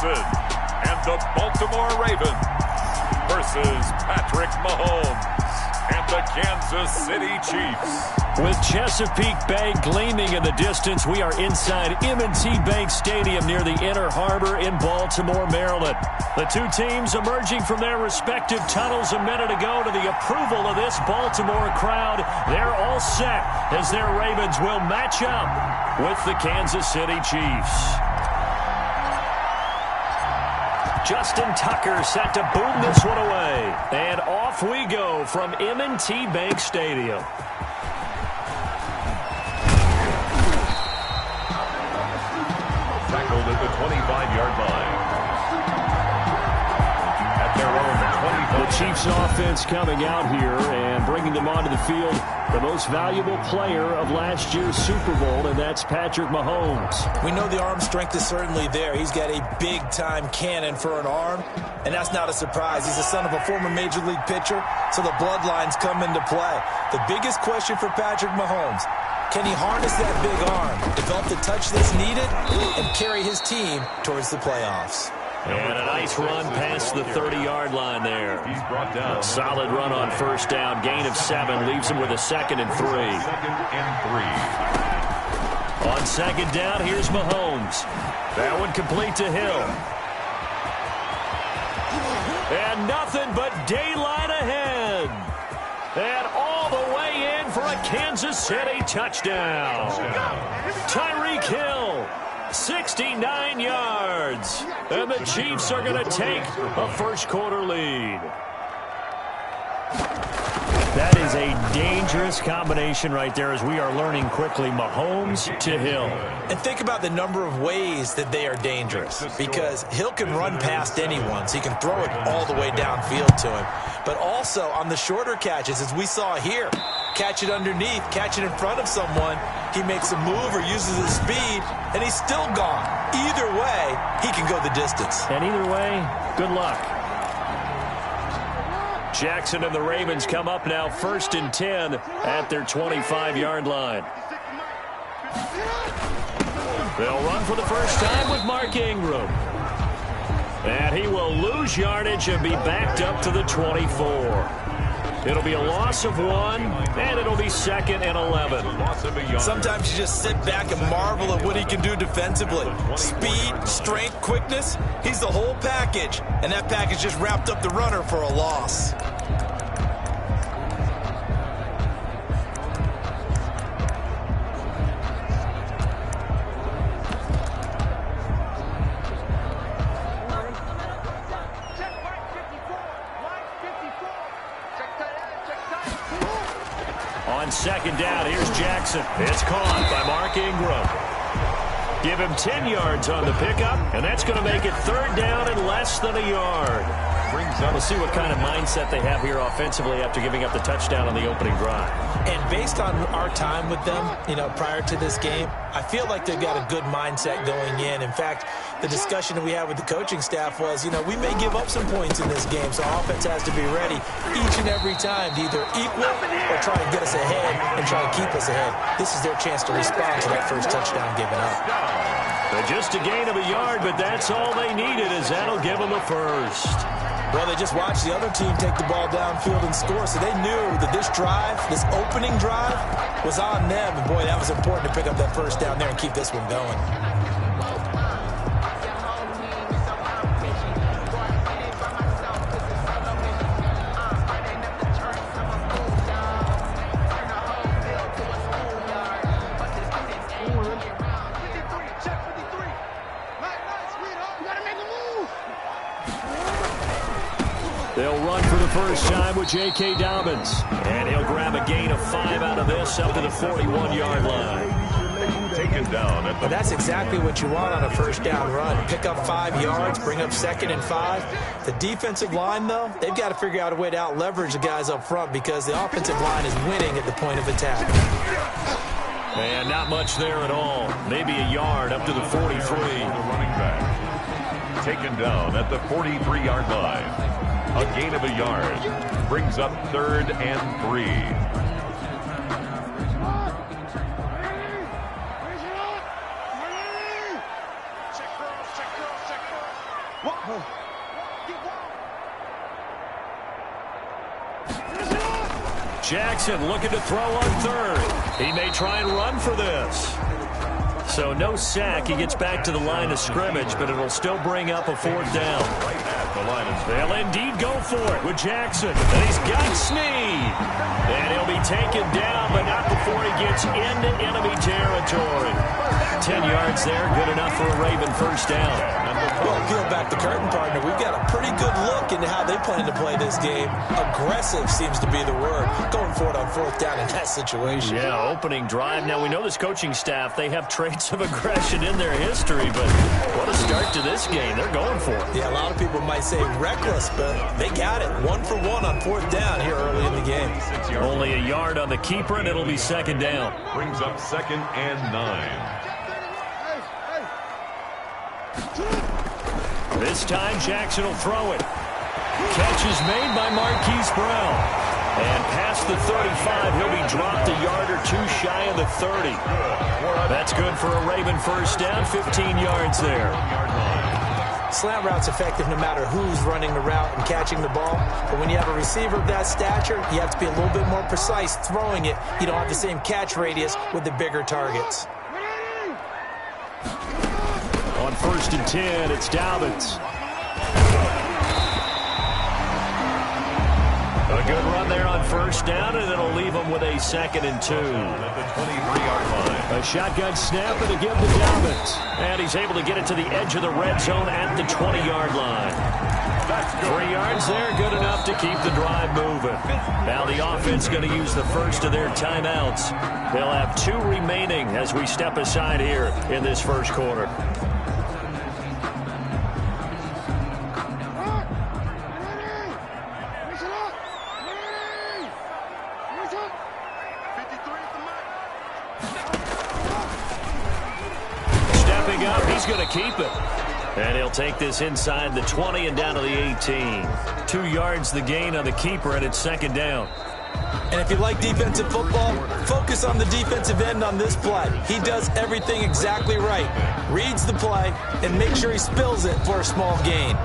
Jackson and the Baltimore Ravens versus Patrick Mahomes and the Kansas City Chiefs. With Chesapeake Bay gleaming in the distance, we are inside M&T Bank Stadium near the Inner Harbor in Baltimore, Maryland. The two teams emerging from their respective tunnels a minute ago to the approval of this Baltimore crowd. They're all set as their Ravens will match up with the Kansas City Chiefs. Justin Tucker set to boom this one away. And off we go from M&T Bank Stadium. Tackled at the 25-yard line. At their own 25. The Chiefs offense coming out here and bringing them onto the field. The most valuable player of last year's Super Bowl, and that's Patrick Mahomes. We know the arm strength is certainly there. He's got a big-time cannon for an arm, and that's not a surprise. He's the son of a former Major League pitcher, so the bloodlines come into play. The biggest question for Patrick Mahomes, can he harness that big arm, develop the touch that's needed, and carry his team towards the playoffs? And a nice run past the 30-yard line there. He's brought down. A solid run on first down. Gain of 7 leaves him with a 2nd and 3. 2nd and 3. On second down, here's Mahomes. That one complete to Hill. And nothing but daylight ahead. And all the way in for a Kansas City touchdown. Tyreek Hill. 69 yards. And the Chiefs are going to take a first-quarter lead. That is a dangerous combination right there as we are learning quickly. Mahomes to Hill. And think about the number of ways that they are dangerous, because Hill can run past anyone, so he can throw it all the way downfield to him. But also on the shorter catches, as we saw here, catch it underneath, catch it in front of someone, he makes a move or uses his speed, and he's still gone. Either way, he can go the distance. And either way, good luck. Jackson and the Ravens come up now 1st and 10 at their 25-yard line. They'll run for the first time with Mark Ingram. And he will lose yardage and be backed up to the 24. It'll be a loss of 1, and it'll be 2nd and 11. Sometimes you just sit back and marvel at what he can do defensively. Speed, strength, quickness, he's the whole package. And that package just wrapped up the runner for a loss. On second down, here's Jackson. It's caught by Mark Ingram. Give him 10 yards on the pickup, and that's going to make it 3rd down and less than a yard. We'll see what kind of mindset they have here offensively after giving up the touchdown on the opening drive. And based on our time with them, prior to this game, I feel like they've got a good mindset going in. In fact, the discussion that we had with the coaching staff was, we may give up some points in this game, so our offense has to be ready each and every time to either equal or try and get us ahead and try to keep us ahead. This is their chance to respond to that first touchdown given up. But just a gain of a yard, but that's all they needed, as that'll give them a first. Well, they just watched the other team take the ball downfield and score, so they knew that this drive, this opening drive, was on them. And, boy, that was important to pick up that first down there and keep this one going. They'll run for the first time with J.K. Dobbins. And he'll grab a gain of 5 out of this up to the 41-yard line. Taken down. But that's exactly what you want on a first down run. Pick up 5 yards, bring up 2nd and 5. The defensive line, though, they've got to figure out a way to out-leverage the guys up front because the offensive line is winning at the point of attack. And not much there at all. Maybe a yard up to the 43. The running back. Taken down at the 43-yard line. A gain of a yard. Brings up 3rd and 3. Jackson looking to throw on third. He may try and run for this. So no sack. He gets back to the line of scrimmage, but it'll still bring up a fourth down. Right at the line of scrimmage. They'll indeed go for it with Jackson. And he's got Snead. And he'll be taken down, but not before he gets into enemy territory. 10 yards there, good enough for a Raven first down. Well, peel back the curtain, partner. We've got a pretty good look into how they plan to play this game. Aggressive seems to be the word. Going for it on fourth down in that situation. Yeah, opening drive. Now, we know this coaching staff, they have traits of aggression in their history, but what a start to this game. They're going for it. Yeah, a lot of people might say reckless, but they got it. 1 for 1 on fourth down here early in the game. Only a yard on the keeper, and it'll be second down. Brings up 2nd and 9. This time, Jackson will throw it. Catch is made by Marquise Brown. And past the 35, he'll be dropped a yard or two shy of the 30. That's good for a Raven first down, 15 yards there. Slant route's effective no matter who's running the route and catching the ball. But when you have a receiver of that stature, you have to be a little bit more precise throwing it. You don't have the same catch radius with the bigger targets. On 1st and 10, it's Dobbins. A good run there on first down, and it'll leave them with a 2nd and 2. At the 23-yard line. A shotgun snap and a give to Dobbins. And he's able to get it to the edge of the red zone at the 20-yard line. 3 yards there, good enough to keep the drive moving. Now the offense going to use the first of their timeouts. They'll have 2 remaining as we step aside here in this first quarter. He's going to keep it. And he'll take this inside the 20 and down to the 18. 2 yards the gain on the keeper, and it's second down. And if you like defensive football, focus on the defensive end on this play. He does everything exactly right. Reads the play and makes sure he spills it for a small gain.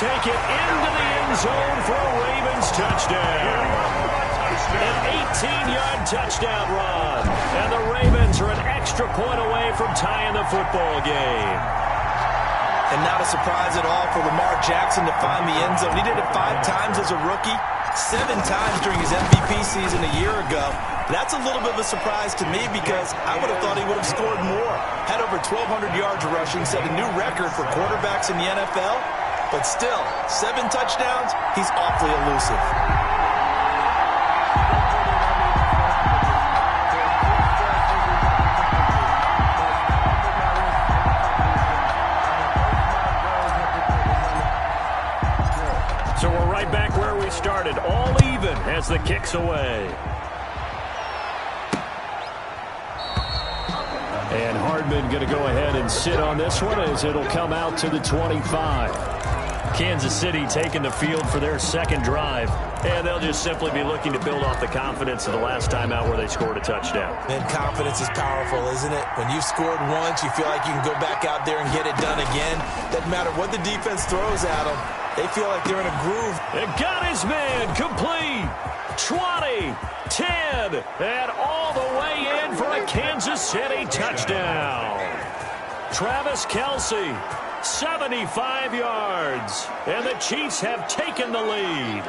Take it into the end zone for a Ravens touchdown. An 18-yard touchdown run. And the Ravens are an extra point away from tying the football game. And not a surprise at all for Lamar Jackson to find the end zone. He did it 5 times as a rookie, 7 times during his MVP season a year ago. That's a little bit of a surprise to me because I would have thought he would have scored more. Had over 1,200 yards rushing, set a new record for quarterbacks in the NFL. But still, 7 touchdowns, he's awfully elusive. So we're right back where we started, all even as the kick's away. And Hardman going to go ahead and sit on this one as it'll come out to the 25. Kansas City taking the field for their second drive, and they'll just simply be looking to build off the confidence of the last time out where they scored a touchdown. And confidence is powerful, isn't it? When you've scored once, you feel like you can go back out there and get it done again. Doesn't matter what the defense throws at them. They feel like they're in a groove. And got his man complete. 20, 10, and all the way in for a Kansas City touchdown. Travis Kelce, 75 yards, and the Chiefs have taken the lead.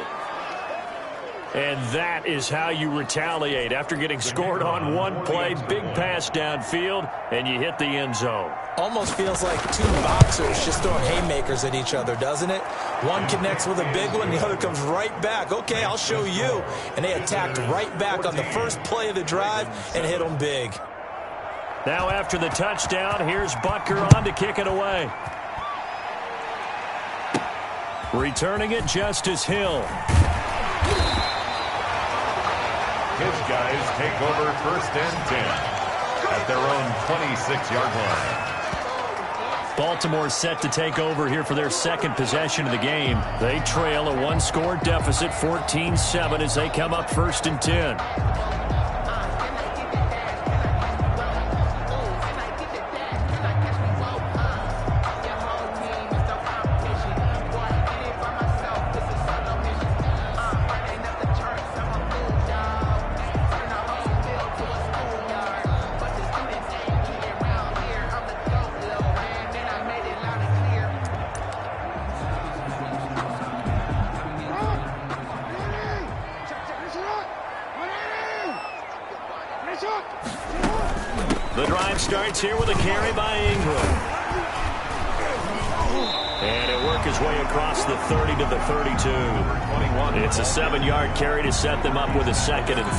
And that is how you retaliate. After getting scored on one play, big pass downfield, and you hit the end zone. Almost feels like two boxers just throwing haymakers at each other, doesn't it? One connects with a big one, the other comes right back. Okay, I'll show you. And they attacked right back on the first play of the drive and hit them big. Now after the touchdown, here's Butker on to kick it away. Returning it, Justice Hill. His guys take over 1st and 10 at their own 26-yard line. Baltimore set to take over here for their second possession of the game. They trail a one-score deficit, 14-7, as they come up 1st and 10. The drive starts here with a carry by Ingram. And it worked his way across the 30 to the 32. It's a 7-yard carry to set them up with a 2nd and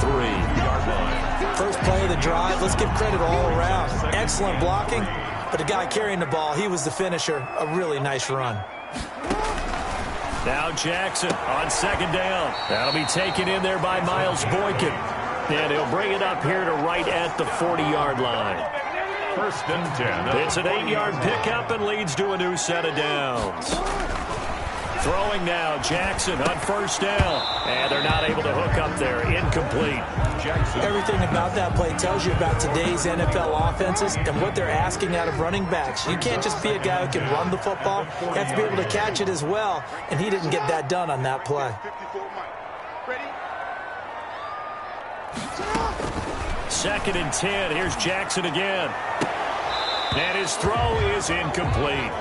3. First play of the drive, let's give credit all around. Excellent blocking, but the guy carrying the ball, he was the finisher. A really nice run. Now Jackson on 2nd down. That'll be taken in there by Miles Boykin. And he'll bring it up here to right at the 40-yard line. 1st and 10. It's an 8-yard pickup and leads to a new set of downs. Throwing now, Jackson on 1st down. And they're not able to hook up there. Incomplete. Jackson. Everything about that play tells you about today's NFL offenses and what they're asking out of running backs. You can't just be a guy who can run the football. You have to be able to catch it as well. And he didn't get that done on that play. 2nd and 10. Here's Jackson again. And his throw is incomplete.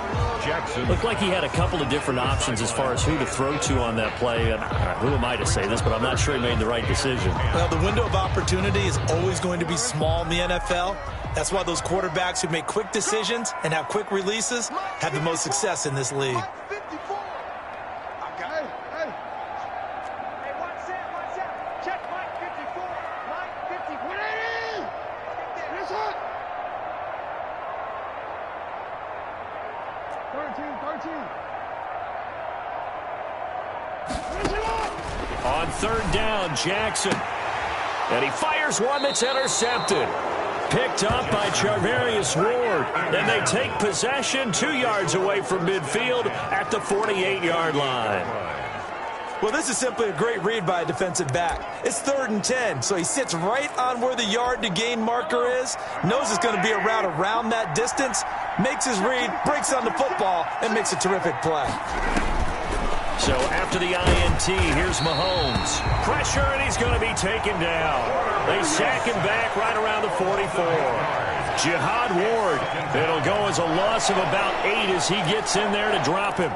Jackson. Looked like he had a couple of different options as far as who to throw to on that play. And who am I to say this, but I'm not sure he made the right decision. Well, the window of opportunity is always going to be small in the NFL. That's why those quarterbacks who make quick decisions and have quick releases have the most success in this league. On 3rd down, Jackson. And he fires one that's intercepted. Picked up by Charvarius Ward. And they take possession 2 yards away from midfield at the 48-yard line. Well, this is simply a great read by a defensive back. It's 3rd and 10, so he sits right on where the yard-to-gain marker is, knows it's going to be a route around that distance, makes his read, breaks on the football, and makes a terrific play. So after the INT, here's Mahomes. Pressure, and he's going to be taken down. They sack him back right around the 44. Jihad Ward. It'll go as a loss of about 8 as he gets in there to drop him.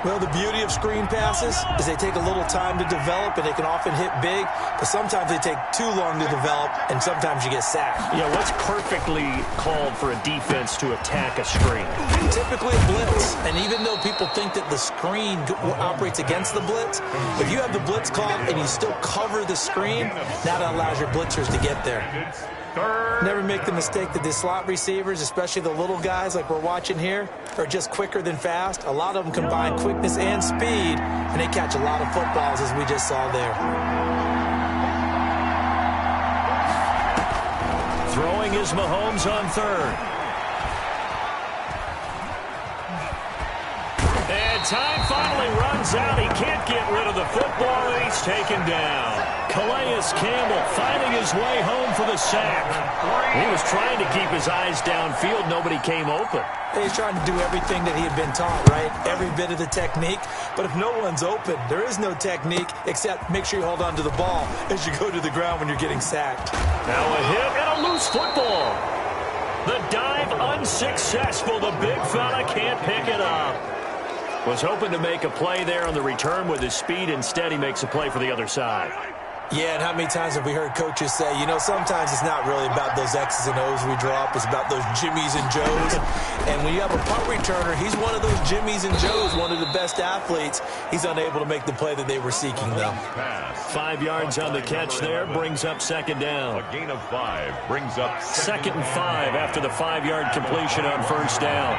Well, the beauty of screen passes is they take a little time to develop, and they can often hit big, but sometimes they take too long to develop, and sometimes you get sacked. Yeah, what's perfectly called for a defense to attack a screen? Typically a blitz, and even though people think that the screen operates against the blitz, if you have the blitz called and you still cover the screen, that allows your blitzers to get there. Never make the mistake that the slot receivers, especially the little guys like we're watching here, are just quicker than fast. A lot of them combine quickness and speed, and they catch a lot of footballs, as we just saw there. Throwing is Mahomes on 3rd. And time finally runs out. He can't get rid of the football, and he's taken down. Calais Campbell finding his way home for the sack. He was trying to keep his eyes downfield. Nobody came open. He's trying to do everything that he had been taught, right? Every bit of the technique. But if no one's open, there is no technique except make sure you hold on to the ball as you go to the ground when you're getting sacked. Now a hit and a loose football. The dive unsuccessful. The big fella can't pick it up. Was hoping to make a play there on the return with his speed. Instead, he makes a play for the other side. Yeah, and how many times have we heard coaches say, you know, sometimes it's not really about those X's and O's we draw up. It's about those Jimmies and Joes. And when you have a punt returner, he's one of those Jimmies and Joes, one of the best athletes. He's unable to make the play that they were seeking, though. 5 yards on the catch there, brings up second down. A gain of 5 brings up Second and 5 after the 5-yard completion on first down.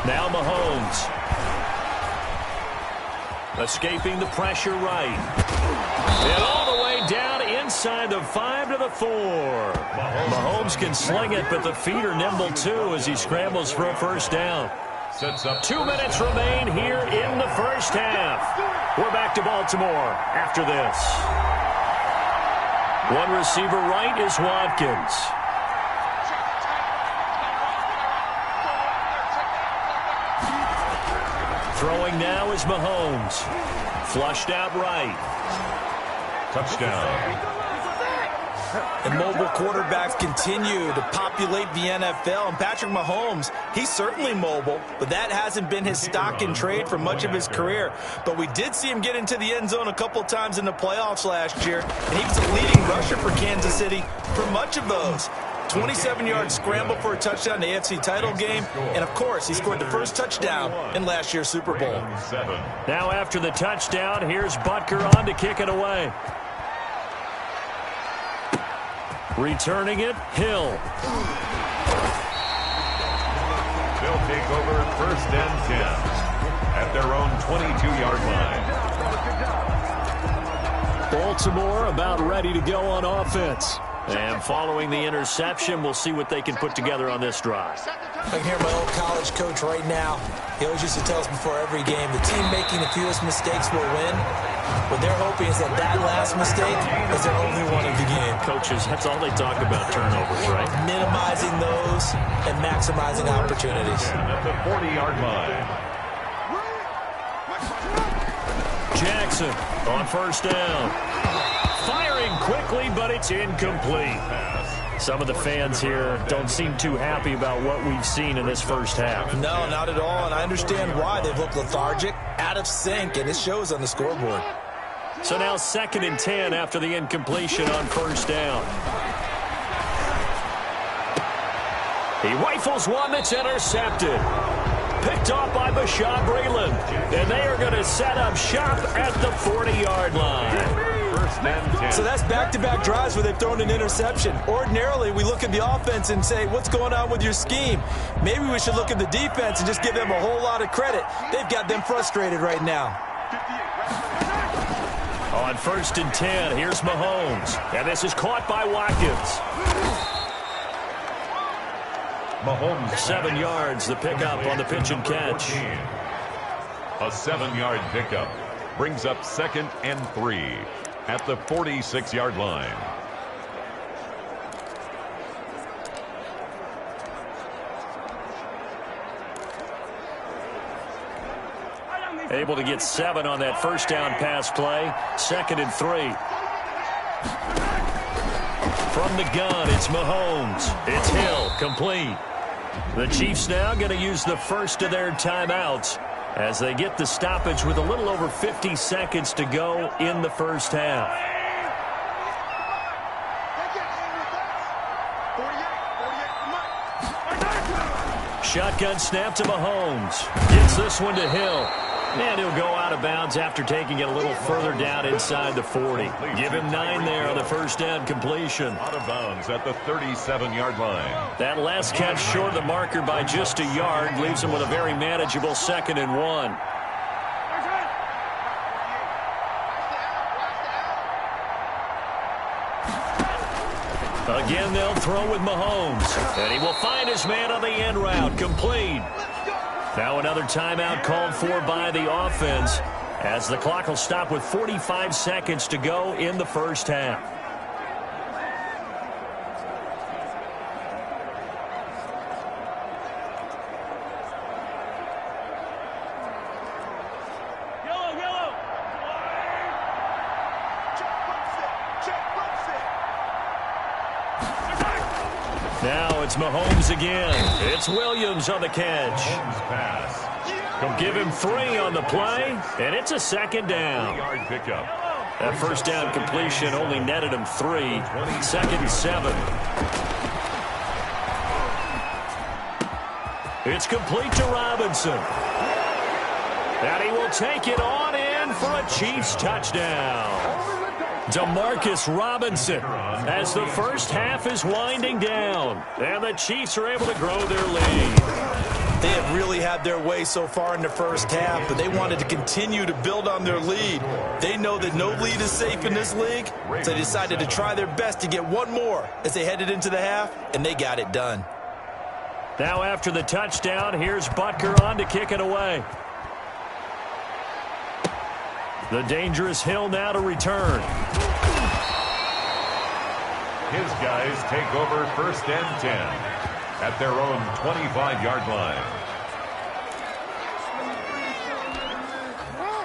Now Mahomes. Escaping the pressure right. And all the way down inside the 5 to the 4. Mahomes can sling it, but the feet are nimble too as he scrambles for a first down. 2 minutes remain here in the first half. We're back to Baltimore after this. One receiver right is Watkins. Throwing now is Mahomes. Flushed out right. touchdown. And mobile quarterbacks continue to populate the NFL. And Patrick Mahomes, he's certainly mobile, but that hasn't been his stock in trade for much of his career. But we did see him get into the end zone a couple times in the playoffs last year, and he was a leading rusher for Kansas City for much of those. 27-yard scramble for a touchdown in the AFC title game. And, of course, he scored the first touchdown in last year's Super Bowl. Now after the touchdown, here's Butker on to kick it away. Returning it, Hill. They'll take over first and 10 at their own 22-yard line. Baltimore about ready to go on offense. And following the interception, we'll see what they can put together on this drive. I can hear my old college coach right now. He always used to tell us before every game, the team making the fewest mistakes will win. What they're hoping is that that last mistake is their only one of the game. Coaches, that's all they talk about, turnovers, right? Minimizing those and maximizing opportunities. At the 40-yard line. Jackson on first down. Firing quickly, but it's incomplete. Some of the fans here don't seem too happy about what we've seen in this first half. No, not at all, and I understand why. They've looked lethargic, out of sync, and it shows on the scoreboard. So now 2nd and 10 after the incompletion on first down. He rifles one that's intercepted. Picked off by Bashaud Breeland. And they are going to set up shop at the 40-yard line. So that's back-to-back drives where they've thrown an interception. Ordinarily, we look at the offense and say, what's going on with your scheme? Maybe we should look at the defense and just give them a whole lot of credit. They've got them frustrated right now. On 1st and 10, here's Mahomes. And this is caught by Watkins. Mahomes 7 yards, the pickup on the pitch and catch. A 7-yard pickup brings up 2nd and 3 at the 46-yard line. Able to get 7 on that first down pass play. 2nd and 3. From the gun, it's Mahomes. It's Hill, complete. The Chiefs now going to use the first of their timeouts as they get the stoppage with a little over 50 seconds to go in the first half. Shotgun snap to Mahomes. Gets this one to Hill. And he'll go out of bounds after taking it a little further down inside the 40. Give him 9 there on the first down completion. Out of bounds at the 37-yard line. That last catch short of the marker by just a yard leaves him with a very manageable 2nd and 1. Again, they'll throw with Mahomes. And he will find his man on the end route. Complete. Now another timeout called for by the offense as the clock will stop with 45 seconds to go in the first half. Now it's Mahomes again. It's Williams on the catch. Pass. Give him 3 on the play, and it's a second down. 3-yard pickup. That first down completion only netted him 3. 2nd and 7. It's complete to Robinson. And he will take it on in for a Chiefs touchdown. Demarcus Robinson as the first half is winding down. And the Chiefs are able to grow their lead. They have really had their way so far in the first half, but they wanted to continue to build on their lead. They know that no lead is safe in this league, so they decided to try their best to get one more as they headed into the half, and they got it done. Now after the touchdown, here's Butker on to kick it away. The dangerous Hill now to return. His guys take over 1st and 10 at their own 25-yard line.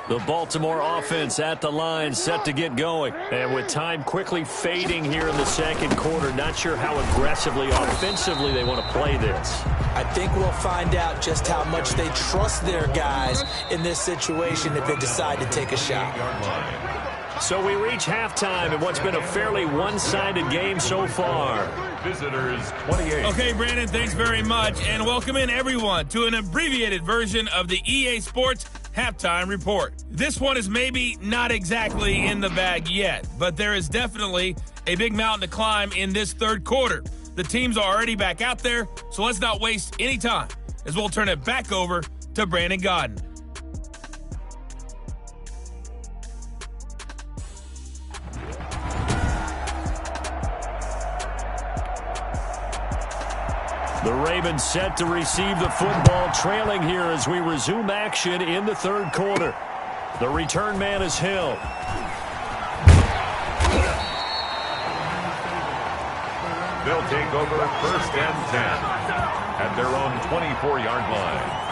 The Baltimore offense at the line, set to get going. And with time quickly fading here in the second quarter, not sure how aggressively, offensively they want to play this. I think we'll find out just how much they trust their guys in this situation if they decide to take a shot. So we reach halftime in what's been a fairly one-sided game so far. Visitors 28. Okay, Brandon, thanks very much. And welcome in, everyone, to an abbreviated version of the EA Sports Halftime Report. This one is maybe not exactly in the bag yet, but there is definitely a big mountain to climb in this third quarter. The teams are already back out there, so let's not waste any time as we'll turn it back over to Brandon Godden. The Ravens set to receive the football, trailing here as we resume action in the third quarter. The return man is Hill. They'll take over 1st and 10 at their own 24-yard line.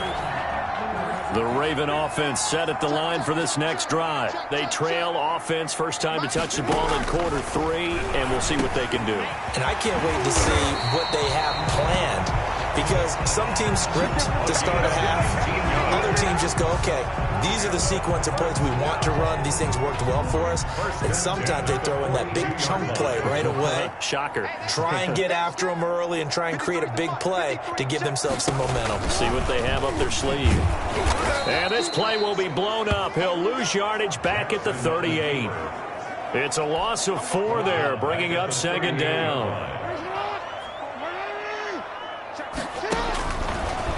The Raven offense set at the line for this next drive. They trail offense, first time to touch the ball in quarter 3, and we'll see what they can do. And I can't wait to see what they have planned, because some teams script to start a half. Other teams just go, okay, these are the sequence of plays we want to run. These things worked well for us. And sometimes they throw in that big chunk play right away. Shocker. Try and get after them early and try and create a big play to give themselves some momentum. See what they have up their sleeve. And this play will be blown up. He'll lose yardage back at the 38. It's a loss of 4 there, bringing up 2nd down.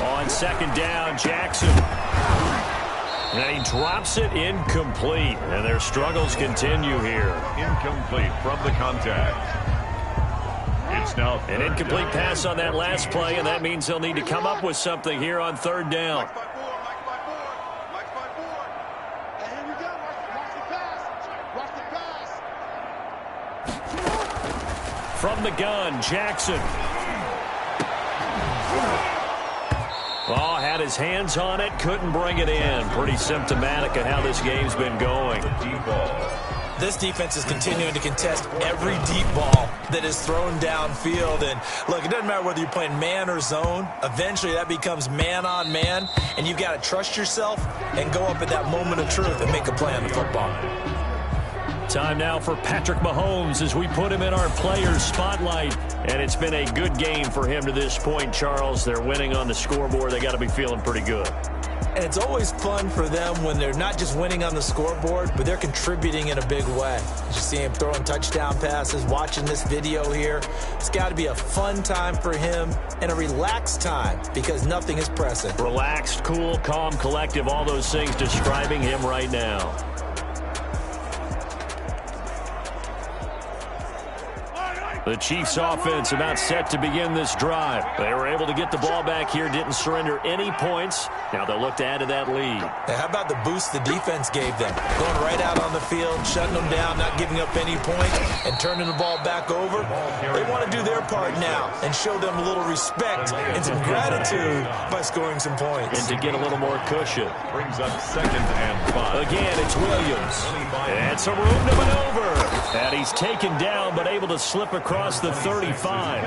On 2nd down, Jackson. And he drops it incomplete. And their struggles continue here. Incomplete from the contact. It's now an incomplete pass on that last play, and that means they'll need to come up with something here on 3rd down. From the gun, Jackson. Oh, had his hands on it, couldn't bring it in. Pretty symptomatic of how this game's been going. deep ball. This defense is continuing to contest every deep ball that is thrown downfield. And, look, it doesn't matter whether you're playing man or zone. Eventually, that becomes man-on-man, and you've got to trust yourself and go up at that moment of truth and make a play on the football. Time now for Patrick Mahomes as we put him in our players' spotlight. And it's been a good game for him to this point, Charles. They're winning on the scoreboard. They got to be feeling pretty good. And it's always fun for them when they're not just winning on the scoreboard, but they're contributing in a big way. You see him throwing touchdown passes, watching this video here. It's got to be a fun time for him and a relaxed time because nothing is pressing. Relaxed, cool, calm, collective, all those things describing him right now. The Chiefs offense about set to begin this drive. They were able to get the ball back here, didn't surrender any points. Now they'll look to add to that lead. Now, how about the boost the defense gave them? Going right out on the field, shutting them down, not giving up any points, and turning the ball back over. They want to do their part now and show them a little respect and some gratitude by scoring some points. And to get a little more cushion. Brings up 2nd and 5. Again, it's Williams. And some room to maneuver. And he he's taken down but able to slip across the 35.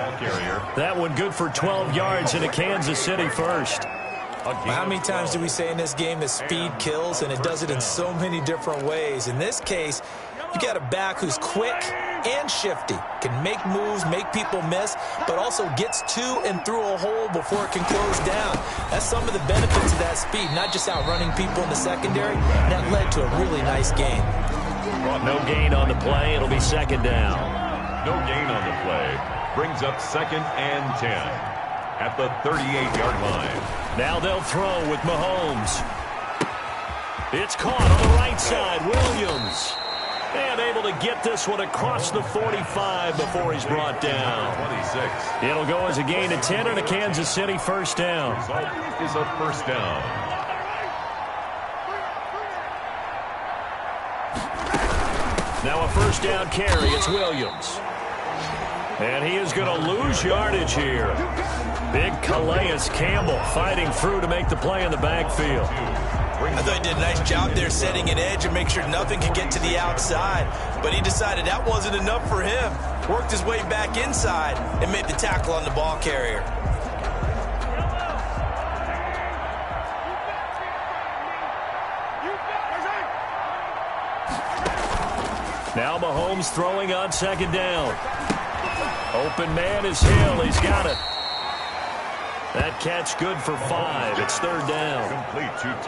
That one good for 12 yards in a Kansas City first. How many times do we say in this game that speed kills, and it does it in so many different ways? In this case, you got a back who's quick and shifty, can make moves, make people miss, but also gets to and through a hole before it can close down. That's some of the benefits of that speed, not just outrunning people in the secondary. That led to a really nice gain. No gain on the play. It'll be second down. No gain on the play. Brings up 2nd and 10 at the 38-yard line. Now they'll throw with Mahomes. It's caught on the right side. Williams. And able to get this one across the 45 before he's brought down. 26. It'll go as a gain of 10 and a Kansas City first down. Result is a first down. Now a first down carry. It's Williams. And he is going to lose yardage here. Big Calais Campbell fighting through to make the play in the backfield. I thought he did a nice job there setting an edge and make sure nothing could get to the outside. But he decided that wasn't enough for him. Worked his way back inside and made the tackle on the ball carrier. Now Mahomes throwing on second down. Open man is Hill. He's got it. That catch good for 5. It's third down.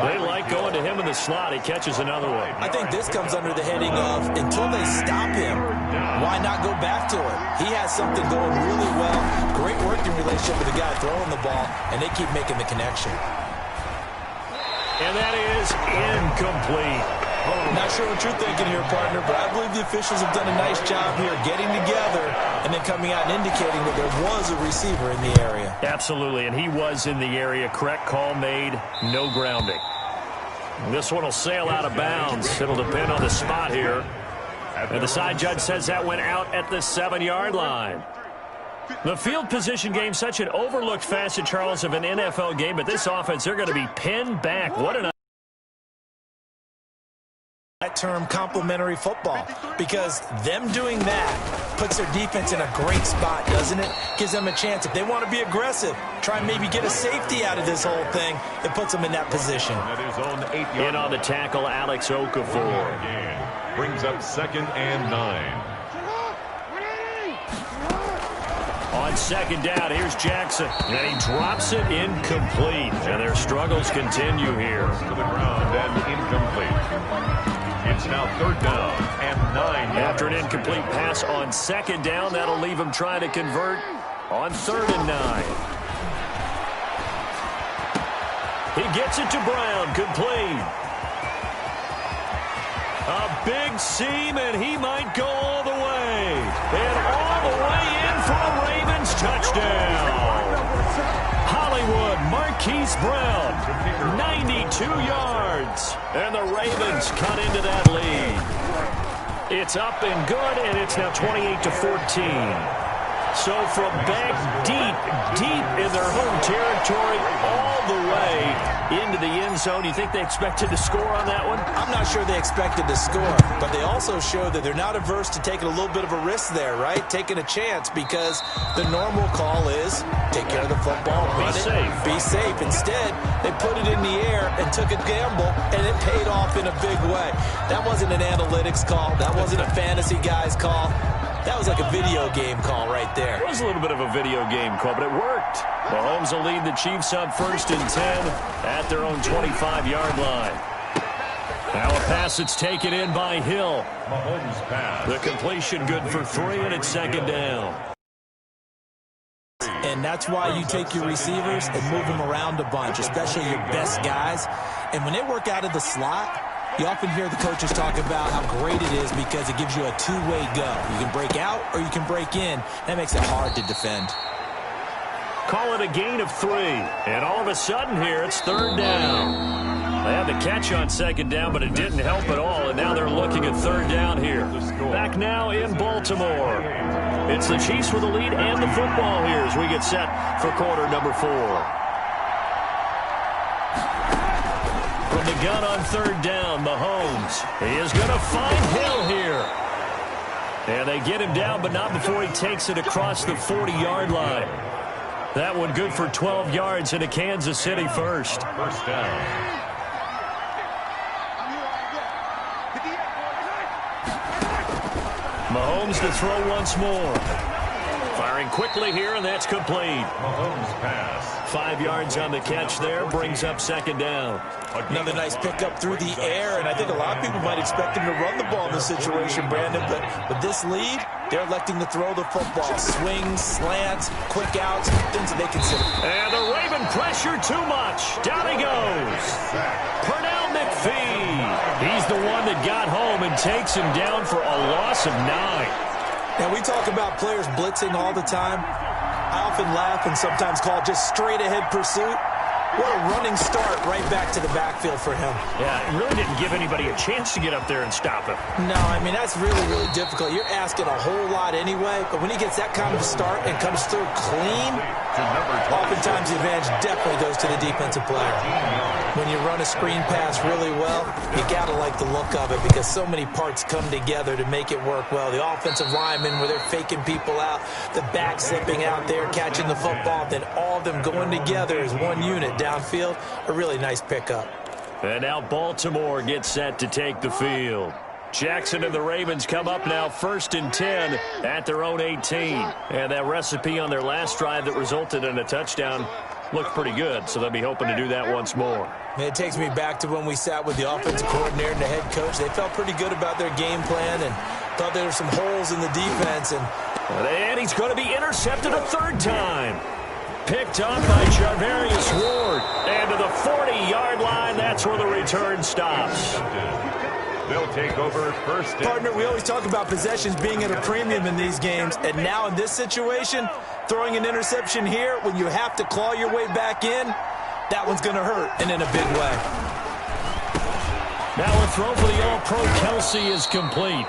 They like going to him in the slot. He catches another one. I think this comes under the heading of until they stop him, why not go back to it? He has something going really well. Great working relationship with the guy throwing the ball, and they keep making the connection. And that is incomplete. Not sure what you're thinking here, partner, but I believe the officials have done a nice job here getting together and then coming out and indicating that there was a receiver in the area. Absolutely, and he was in the area. Correct call made. No grounding. This one will sail out of bounds. It'll depend on the spot here. And the side judge says that went out at the 7-yard line. The field position game, such an overlooked facet, Charles, of an NFL game, but this offense, they're going to be pinned back. What an that term complementary football, because them doing that puts their defense in a great spot, doesn't it? Gives them a chance. If they want to be aggressive, try and maybe get a safety out of this whole thing, it puts them in that position. In on the tackle, Alex Okafor. Brings up 2nd and 9. On second down, here's Jackson. And he drops it incomplete. And their struggles continue here. To the ground and incomplete. It's now third down and 9. After an incomplete pass on second down, that'll leave him trying to convert on 3rd and 9. He gets it to Brown, complete. A big seam, and he might go all the way. And all the way in for a Ravens touchdown. Hollywood Marquise Brown, 92 yards. And the Ravens cut into that lead. It's up and good, and it's now 28-14. So from back deep in their home territory, all the way into the end zone, you think they expected to score on that one? I'm not sure they expected to score, but they also showed that they're not averse to taking a little bit of a risk there, right? Taking a chance, because the normal call is take care of the football, run it, be safe. Instead, they put it in the air and took a gamble, and it paid off in a big way. That wasn't an analytics call. That wasn't a fantasy guy's call. That was like a video game call right there. It was a little bit of a video game call, but it worked. Mahomes will lead the Chiefs up 1st and 10 at their own 25-yard line. Now a pass that's taken in by Hill. Mahomes pass. The completion good for 3, and it's second down. And that's why you take your receivers and move them around a bunch, especially your best guys. And when they work out of the slot, you often hear the coaches talk about how great it is because it gives you a two-way go. You can break out or you can break in. That makes it hard to defend. Call it a gain of 3. And all of a sudden here, it's third down. They had the catch on second down, but it didn't help at all. And now they're looking at third down here. Back now in Baltimore. It's the Chiefs with the lead and the football here as we get set for quarter number 4. From the gun on third down, Mahomes. He is going to find Hill here. And they get him down, but not before he takes it across the 40-yard line. That one good for 12 yards into Kansas City first. First down. Mahomes to throw once more. Firing quickly here, and that's complete. Mahomes pass. 5 yards on the catch there, brings up second down. Another nice pickup through the air, and I think a lot of people might expect him to run the ball in this situation, Brandon, but with this lead, they're electing to throw the football. Swings, slants, quick outs, things that they consider. And the Raven pressure too much. Down he goes. Pernell McPhee. He's the one that got home and takes him down for a loss of 9. Now, we talk about players blitzing all the time. I often laugh and sometimes call it just straight-ahead pursuit. What a running start right back to the backfield for him. Yeah, it really didn't give anybody a chance to get up there and stop him. No, I mean, that's really, really difficult. You're asking a whole lot anyway, but when he gets that kind of start and comes through clean, oftentimes the advantage definitely goes to the defensive player. When you run a screen pass really well, you got to like the look of it because so many parts come together to make it work well. The offensive linemen, where they're faking people out, the back slipping out there, catching the football, then all of them going together as one unit downfield, a really nice pickup. And now Baltimore gets set to take the field. Jackson and the Ravens come up now 1st and 10 at their own 18. And that recipe on their last drive that resulted in a touchdown looked pretty good, so they'll be hoping to do that once more. It takes me back to when we sat with the offensive coordinator and the head coach. They felt pretty good about their game plan and thought there were some holes in the defense. And he's going to be intercepted a 3rd time. Picked up by Charvarius Ward. And to the 40-yard line, that's where the return stops. They'll take over first. Partner, we always talk about possessions being at a premium in these games. And now in this situation, throwing an interception here when you have to claw your way back in, that one's going to hurt, and in a big way. Now a throw for the All-Pro Kelsey is complete.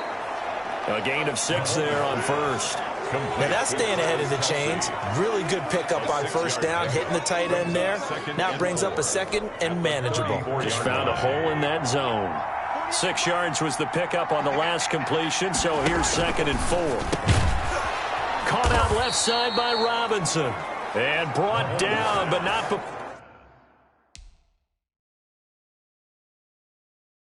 A gain of 6 there on first. Now that's staying ahead of the chains. Really good pickup on first down, hitting the tight end there. Now it brings up a second and manageable. Just found a hole in that zone. 6 yards was the pickup on the last completion, so here's 2nd and 4. Caught out left side by Robinson. And brought down, but not